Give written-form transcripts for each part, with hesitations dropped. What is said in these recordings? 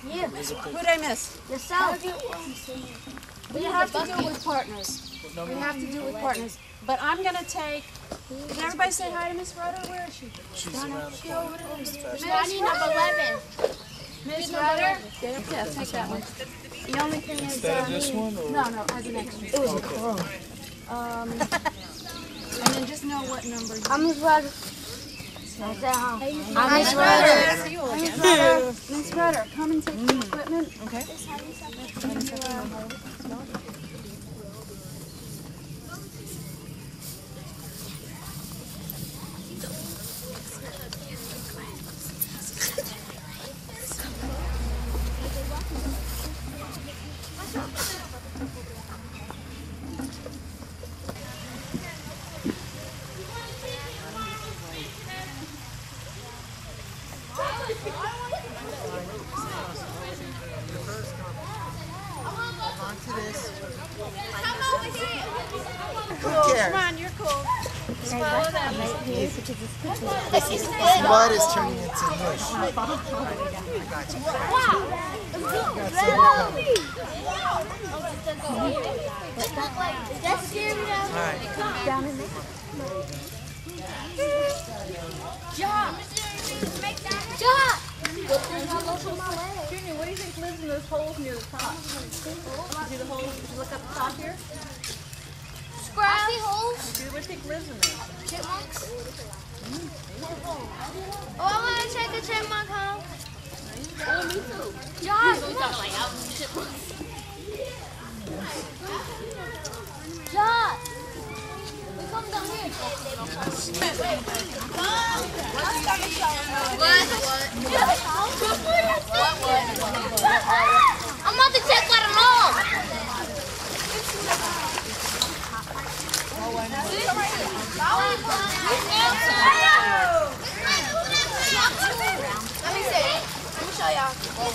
Yeah. Who'd I miss? Yourself. We have to do it with partners. We have to do it with partners. But I'm going to take... Did everybody say hi to Miss Rudder? Where is she? She's around the corner. Miss number 11. Miss Rudder? Yeah, take that one. The only thing is... Instead of this one? Or? No, as an extra. It was a crow. And then just know what number. I'm Miss Rudder. I'm Miss Rudder. Miss Rudder, come and take the equipment. Okay. Come on, you're cool. Just follow them. This mud is turning into mush. I got you. Is that scary down there? Down in there. Junior, what do you think lives in those holes near the top? You see the holes? Did you look up the top here? Squirrels. Holes. What do you think lives in there? Chipmunks. Oh, I want to check a chipmunk home. Oh, me too. Josh, Josh, we come down here. I'm about to check what I'm on. Let me see. Let me show y'all. Hold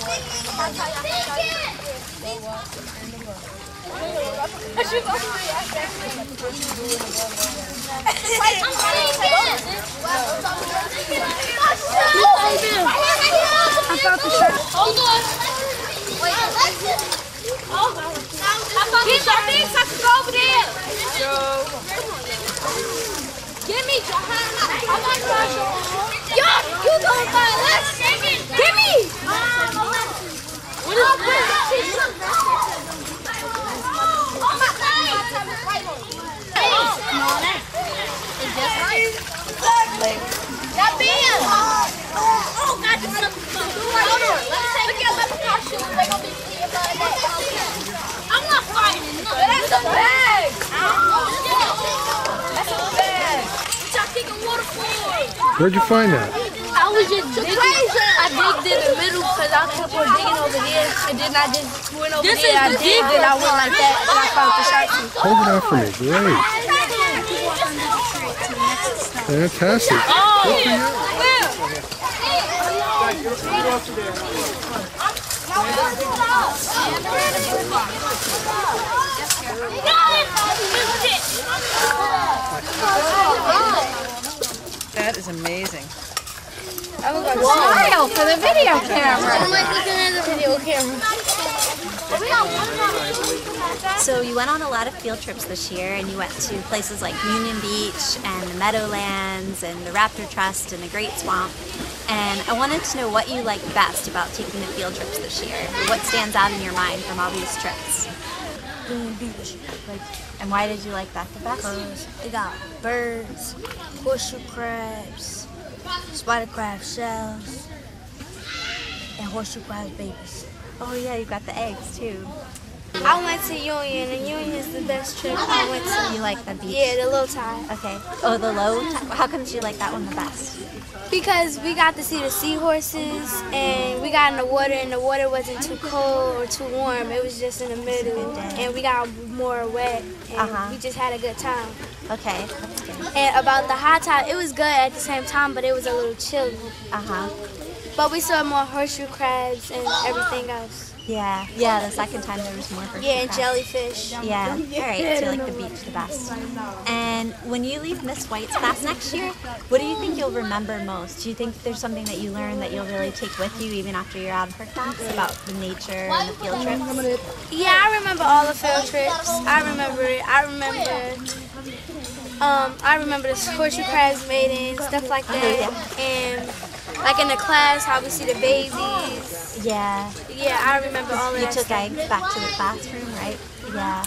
on. Wait. Get your things, I can go over there. Give me, yo, you don't buy less. Give me. What is this? Oh my God. That band. Oh God, this is I'm not fighting. That's a bag. Where'd you find that? I was just digging. I digged in the middle because I kept on digging over there, and then I just went over there. I digged and I went like that, and I found the shark tooth. Hold it out for me. Great. Fantastic. Oh, That is amazing. Smile for the video camera. I'm like looking at the video camera. So you went on a lot of field trips this year, and you went to places like Union Beach and the Meadowlands and the Raptor Trust and the Great Swamp. And I wanted to know what you liked best about taking the field trips this year. What stands out in your mind from all these trips? Union Beach. And why did you like that the best? Because it got birds, horseshoe crabs, spider crab shells, and horseshoe crab babies. Oh yeah, you got the eggs too. I went to Union, and Union is the best trip I went to. You like the beach? Yeah, the low tide. Okay. Oh, the low tide? How come you like that one the best? Because we got to see the seahorses, and we got in the water, and the water wasn't too cold or too warm. It was just in the middle, and we got more wet, and we just had a good time. Okay, that's good. And about the high tide, it was good at the same time, but it was a little chilly. But we saw more horseshoe crabs and everything else. Yeah, yeah, the second time there was more for Yeah, and crabs. jellyfish. Yeah, alright, so you like the beach the best. And when you leave Miss White's class next year, what do you think you'll remember most? Do you think there's something that you learned that you'll really take with you even after you're out of her class about the nature and the field trips? Yeah, I remember all the field trips. I remember the horseshoe crabs mating, stuff like that. And like in the class, how we see the babies. Yeah. Yeah, I remember all of You that took stuff. eggs back to the classroom, right? Yeah.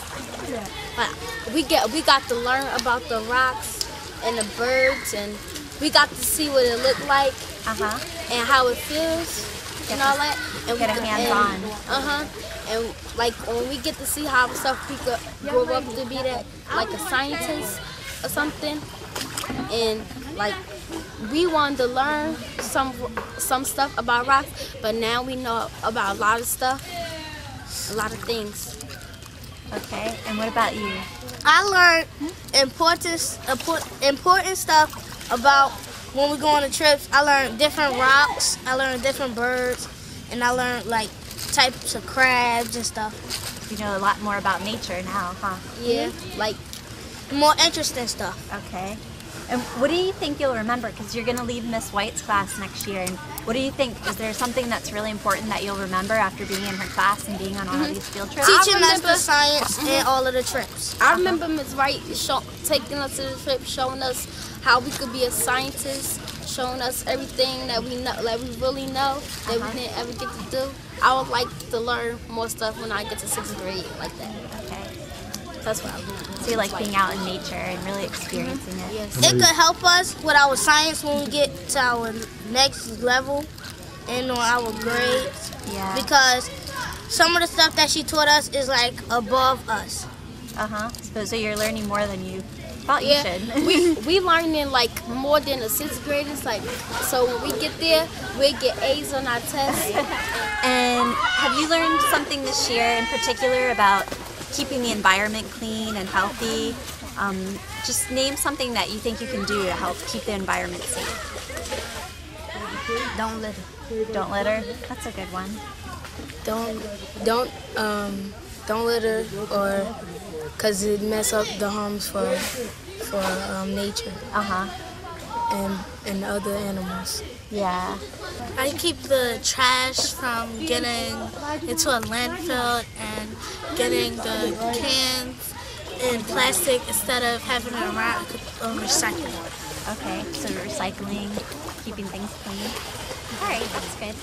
We got to learn about the rocks and the birds, and we got to see what it looked like and how it feels and all that. And Get a hands-on. And like when we get to see how stuff we could grow up to be that, like a scientist or something, and like we wanted to learn some stuff about rocks, but now we know about a lot of stuff, a lot of things. Okay, and what about you? I learned important stuff about when we go on the trips. I learned different rocks, I learned different birds, and I learned like types of crabs and stuff. You know a lot more about nature now, huh? Yeah, like more interesting stuff. Okay. And what do you think you'll remember? Because you're going to leave Miss White's class next year. And what do you think? Is there something that's really important that you'll remember after being in her class and being on all these field trips? Teaching us the science and all of the trips. I remember Ms. Wright taking us to the trip, showing us how we could be a scientist, showing us everything that we know, that we really know, that we didn't ever get to do. I would like to learn more stuff when I get to 6th grade like that. Okay. That's what I would do. So you like being out in nature and really experiencing it? Yes. It could help us with our science when we get to our next level and on our grades. Yeah. Because some of the stuff that she taught us is like above us. So you're learning more than you thought you should. we learning like more than the 6th graders. Like, so when we get there, we get A's on our tests. And have you learned something this year in particular about keeping the environment clean and healthy? Just name something that you think you can do to help keep the environment safe. Don't litter. Don't litter? That's a good one. Don't litter, or because it mess up the homes for nature and other animals. Yeah. I keep the trash from getting into a landfill and getting the cans in plastic instead of having it around recycling. Okay, so recycling, keeping things clean. All right, that's good.